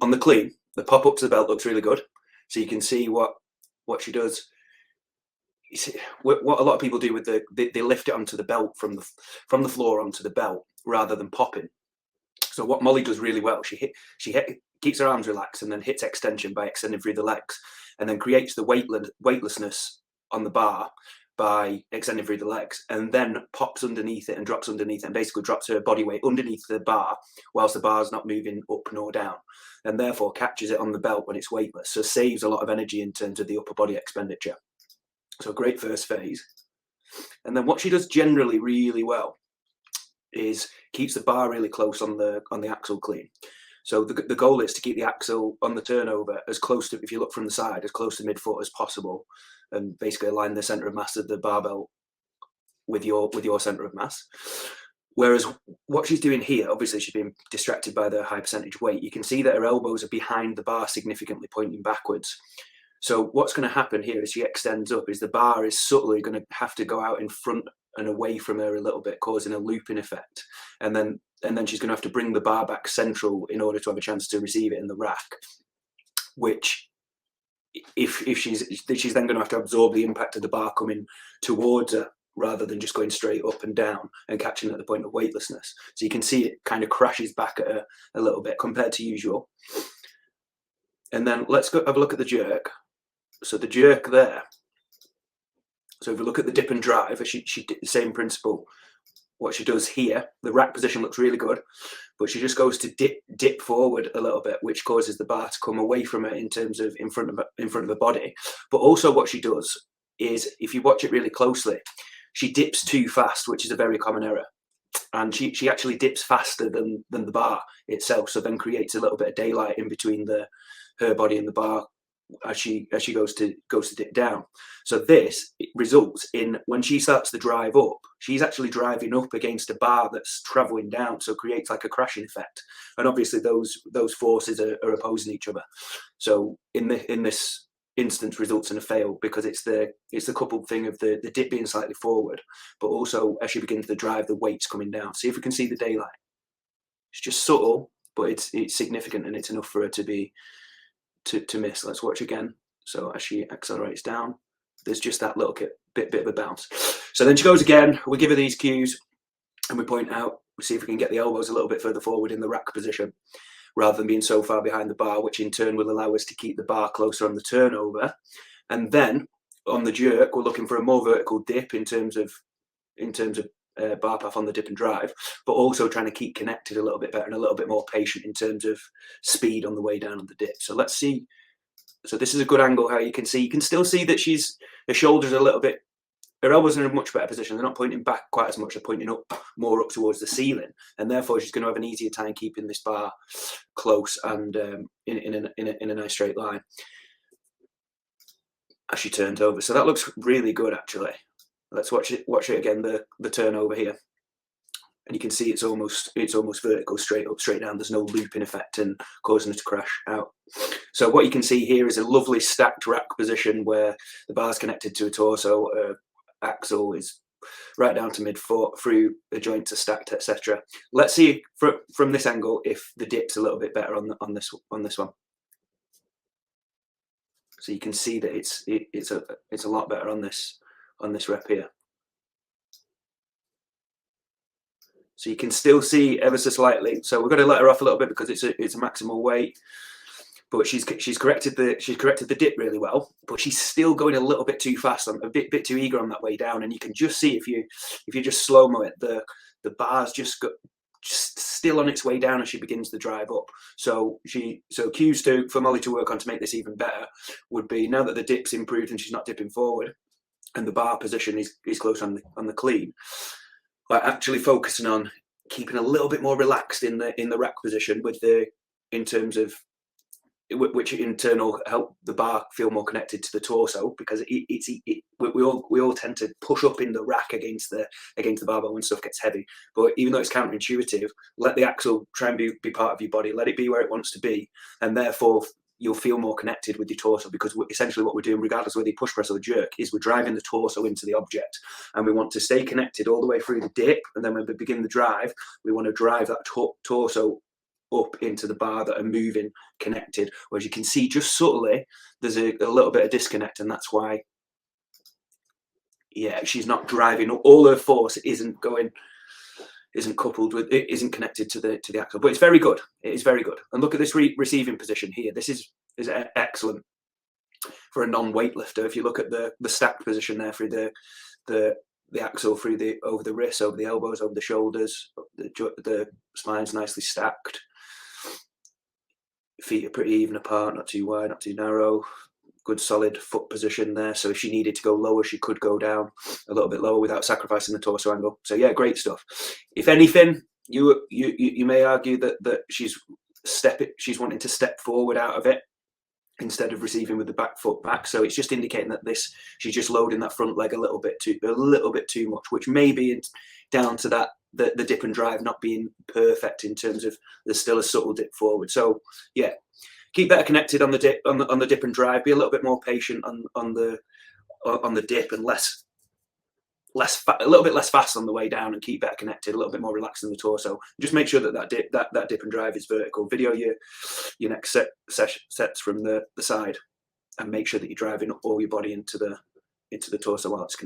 On the clean, the pop up to the belt looks really good. So you can see what she does. You see, what a lot of people do with they lift it onto the belt from the floor onto the belt rather than popping. So what Mollie does really well, keeps her arms relaxed and then hits extension by extending through the legs, and then creates the weightlessness on the bar by extending through the legs, and then pops underneath it and drops underneath it, and basically drops her body weight underneath the bar whilst the bar is not moving up nor down, and therefore catches it on the belt when it's weightless. So saves a lot of energy in terms of the upper body expenditure. So great first phase. And then what she does generally really well is keeps the bar really close on the axle clean. So the goal is to keep the axle on the turnover as close to, if you look from the side, as close to midfoot as possible, and basically align the center of mass of the barbell with your center of mass. Whereas what she's doing here, obviously she's being distracted by the high percentage weight. You can see that her elbows are behind the bar, significantly pointing backwards. So what's going to happen here as she extends up is the bar is subtly going to have to go out in front and away from her a little bit, causing a looping effect. And then she's going to have to bring the bar back central in order to have a chance to receive it in the rack, which if she's then going to have to absorb the impact of the bar coming towards her rather than just going straight up and down and catching at the point of weightlessness. So you can see it kind of crashes back at her a little bit compared to usual. And then let's go have a look at the jerk. So the jerk there. So if we look at the dip and drive, she did the same principle. What she does here, the rack position looks really good, but she just goes to dip forward a little bit, which causes the bar to come away from her in terms of in front of the body. But also what she does is, if you watch it really closely, she dips too fast, which is a very common error. And she actually dips faster than the bar itself, so then creates a little bit of daylight in between her body and the bar as she goes to dip down. So this results in, when she starts to drive up, she's actually driving up against a bar that's traveling down, so creates like a crashing effect. And obviously those forces are opposing each other. So in this instance results in a fail, because it's the coupled thing of the dip being slightly forward, but also as she begins to drive, the weight's coming down. See if we can see the daylight. It's just subtle, but it's significant, and it's enough for her to miss. Let's watch again. So as she accelerates down, there's just that little bit of a bounce. So then she goes again. We give her these cues and we point out, we see if we can get the elbows a little bit further forward in the rack position rather than being so far behind the bar, which in turn will allow us to keep the bar closer on the turnover. And then on the jerk, we're looking for a more vertical dip in terms of bar path on the dip and drive, but also trying to keep connected a little bit better and a little bit more patient in terms of speed on the way down on the dip. So let's see. So this is a good angle. How you can still see that her shoulders are a little bit, her elbows are in a much better position. They're not pointing back quite as much. They're pointing more up towards the ceiling, and therefore she's going to have an easier time keeping this bar close and in a nice straight line as she turns over. So that looks really good, actually. Let's watch it again, the turnover here. And you can see it's almost vertical, straight up, straight down. There's no looping effect and causing it to crash out. So what you can see here is a lovely stacked rack position where the bar's connected to a torso, axle is right down to midfoot, through the joints are stacked, etc. Let's see from this angle if the dip's a little bit better on this one. So you can see that it's a lot better on this rep here. So you can still see ever so slightly. So we've got to let her off a little bit because it's a maximal weight. But she's corrected the dip really well, but she's still going a little bit too fast, a bit too eager on that way down. And you can just see if you just slow mo it, the bar's just still on its way down as she begins to drive up. So cues for Mollie to work on to make this even better would be, now that the dip's improved and she's not dipping forward, and the bar position is close on the clean, by actually focusing on keeping a little bit more relaxed in the rack position in terms of which in turn will help the bar feel more connected to the torso, because we all tend to push up in the rack against the barbell when stuff gets heavy. But even though it's counterintuitive, let the axle try and be part of your body, let it be where it wants to be, and therefore you'll feel more connected with your torso, because essentially what we're doing, regardless of whether you push, press or jerk, is we're driving the torso into the object, and we want to stay connected all the way through the dip, and then when we begin the drive, we want to drive that torso up into the bar that are moving, connected. Whereas you can see just subtly, there's a little bit of disconnect, and that's why, yeah, she's not driving. All her force isn't coupled with, it isn't connected to the axle. But it's very good. It is very good. And look at this receiving position here. This is excellent for a non-weightlifter. If you look at the stacked position there for the axle through over the wrists, over the elbows, over the shoulders, the spine's nicely stacked. Feet are pretty even apart, not too wide, not too narrow. Good solid foot position there. So if she needed to go lower, she could go down a little bit lower without sacrificing the torso angle. So yeah, great stuff. If anything, you may argue that she's wanting to step forward out of it instead of receiving with the back foot back. So it's just indicating that she's just loading that front leg a little bit too much, which may be down to that the dip and drive not being perfect in terms of there's still a subtle dip forward. So yeah, keep that connected on the dip on the dip and drive. Be a little bit more patient on the dip and a little bit less fast on the way down, and keep that connected, a little bit more relaxed in the torso. Just make sure that dip and drive is vertical. Video your next sets from the side, and make sure that you're driving all your body into the torso while it's connected.